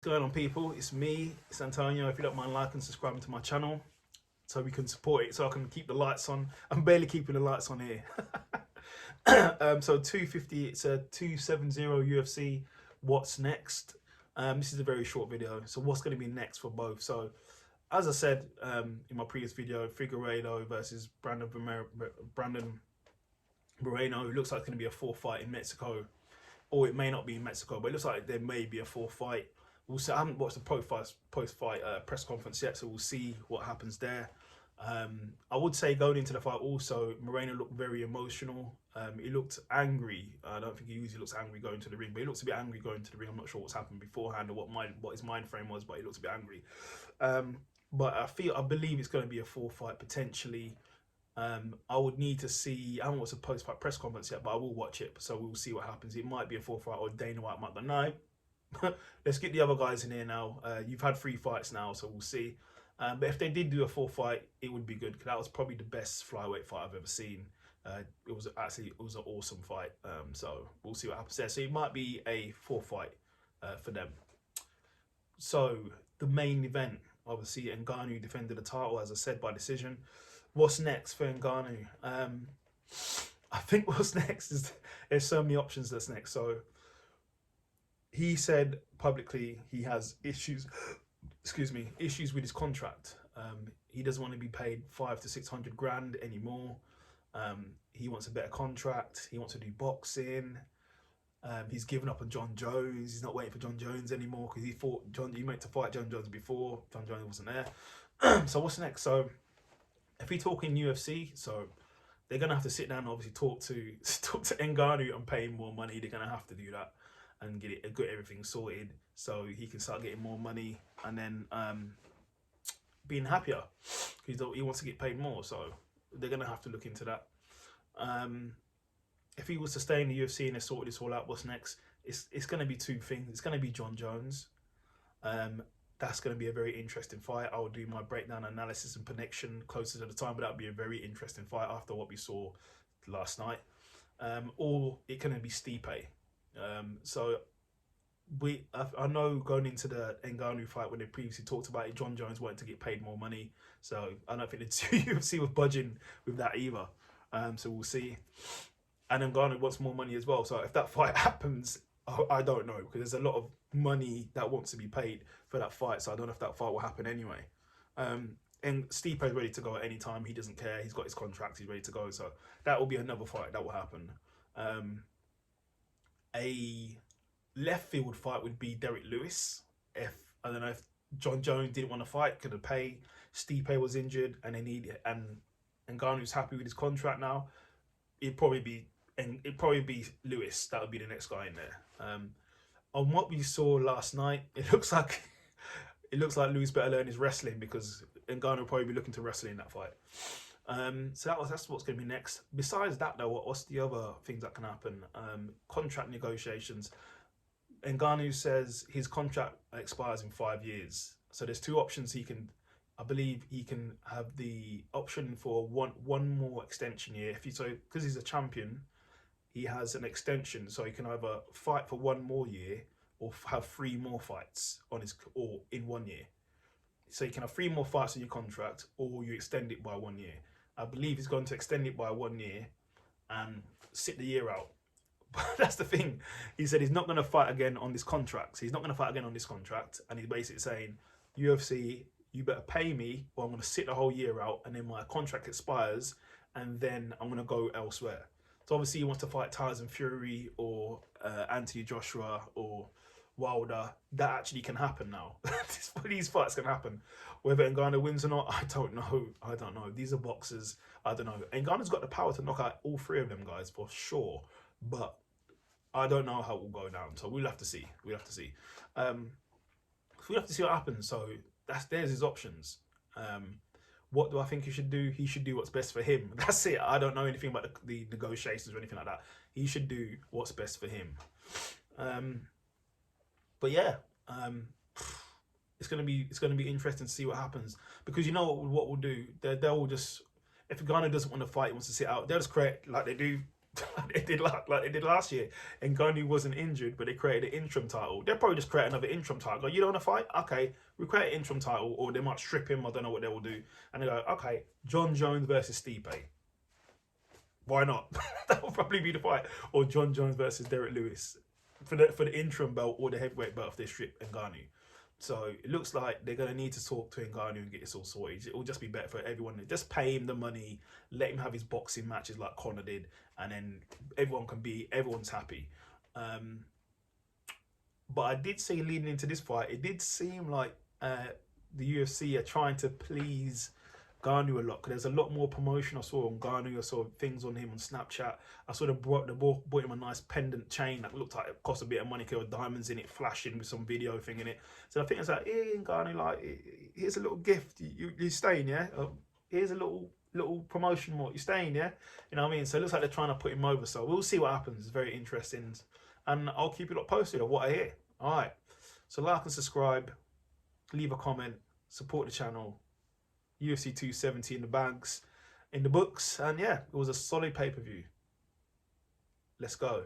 What's going on, people? It's me, it's Antonio. If you don't mind liking and subscribing to my channel so we can support it, so I can keep the lights on. I'm barely keeping the lights on here. So 250, it's a 270 UFC. What's next? This is a very short video. So what's going to be next for both? So as I said in my previous video, Figueiredo versus Brandon Moreno. It looks like it's going to be a fourth fight in Mexico, or it may not be in Mexico, but it looks like there may be a fourth fight. We'll see. I haven't watched the post-fight press conference yet, so we'll see what happens there. I would say going into the fight also, Moreno looked very emotional. He looked angry. I don't think he usually looks angry going to the ring, but he looks a bit angry going to the ring. I'm not sure what's happened beforehand or what his mind frame was, but he looks a bit angry. But I believe it's going to be a full fight potentially. I would need to see. I haven't watched a post-fight press conference yet, but I will watch it. So we'll see what happens. It might be a full fight, or Dana White might go, no. Let's get the other guys in here now. You've had 3 fights now, so we'll see. But if they did do a 4th fight, it would be good, because that was probably the best flyweight fight I've ever seen. It was an awesome fight. So we'll see what happens there. So it might be a 4th fight for them. So the main event, obviously, Ngannou defended the title, as I said, by decision. What's next for Ngannou? I think what's next is there's so many options that's next. So he said publicly he has issues with his contract. He doesn't want to be paid 500 to 600 grand anymore. He wants a better contract. He wants to do boxing. He's given up on John Jones. He's not waiting for John Jones anymore, because he meant to fight John Jones before. John Jones wasn't there. So what's next? So if we talk in UFC, so they're gonna have to sit down and obviously talk to Ngannou and pay him more money. They're gonna have to do that and get everything sorted so he can start getting more money, and then being happier, because he wants to get paid more. So they're gonna have to look into that. If he was to stay in the UFC and they sort this all out, what's next? It's going to be 2 things. It's going to be John Jones. That's going to be a very interesting fight. I will do my breakdown, analysis, and prediction closer to the time, but that would be a very interesting fight after what we saw last night. Or it can be Stipe. So I know going into the Ngannou fight, when they previously talked about it, John Jones wanted to get paid more money. So I don't think the UFC was budging with that either. So we'll see. And Ngannou wants more money as well. So if that fight happens, I don't know, because there's a lot of money that wants to be paid for that fight. So I don't know if that fight will happen anyway. And Stipe is ready to go at any time. He doesn't care. He's got his contract. He's ready to go. So that will be another fight that will happen. A left field fight would be Derek Lewis. I don't know if John Jones didn't want to fight, couldn't pay. Stipe was injured, and Ngannou's happy with his contract now. It'd probably be Lewis. That would be the next guy in there. On what we saw last night, it looks like Lewis better learn his wrestling, because Ngannou will probably be looking to wrestle in that fight. So that's what's going to be next. Besides that, though, what's the other things that can happen? Contract negotiations. Ngannou says his contract expires in 5 years. So there's 2 options. I believe he can have the option for one more extension year. Because he's a champion, he has an extension, so he can either fight for 1 more year or have 3 more fights in 1 year. So you can have 3 more fights in your contract, or you extend it by 1 year. I believe he's going to extend it by 1 year and sit the year out. But that's the thing. He said he's not going to fight again on this contract. So he's not going to fight again on this contract, and he's basically saying, UFC, you better pay me, or I'm going to sit the whole year out, and then my contract expires, and then I'm going to go elsewhere. So obviously he wants to fight Tyson Fury or Anthony Joshua or Wilder. That actually can happen now. These fights can happen. Whether Ngannou wins or not, I don't know. These are boxers. I don't know. Ngannou's got the power to knock out all 3 of them guys for sure, but I don't know how it will go down. So we'll have to see. We'll have to see what happens. So there's his options. What do I think he should do? He should do what's best for him. That's it. I don't know anything about the negotiations or anything like that. He should do what's best for him. But yeah, it's gonna be interesting to see what happens, because you know what we'll do. They'll just, if Ngannou doesn't want to fight, he wants to sit out, they'll just create, like they do like they did last year. And Ngannou wasn't injured, but they created an interim title. They'll probably just create another interim title. Go, you don't want to fight? Okay, we create an interim title, or they might strip him. I don't know what they will do. And they go, okay, John Jones versus Stipe. Why not? That will probably be the fight. Or John Jones versus Derek Lewis for the interim belt or the heavyweight belt if they strip Ngannou. So it looks like they're going to need to talk to Ngannou and get this all sorted. It will just be better for everyone. Just pay him the money, let him have his boxing matches like Conor did, and then everyone's happy. But I did see leading into this fight, it did seem like the UFC are trying to please Ngannou a lot, because there's a lot more promotion I saw on Ngannou. I saw things on him on Snapchat. I saw bought him a nice pendant chain that looked like it cost a bit of money, because there were diamonds in it, flashing with some video thing in it. So I think it's like, hey, Ngannou, like, here's a little gift. You're staying, yeah? Here's a little promotion more. You're staying, yeah? You know what I mean? So it looks like they're trying to put him over. So we'll see what happens. It's very interesting. And I'll keep you posted of what I hear. All right. So like and subscribe. Leave a comment. Support the channel. UFC 270 in the books, and yeah, it was a solid pay-per-view. Let's go.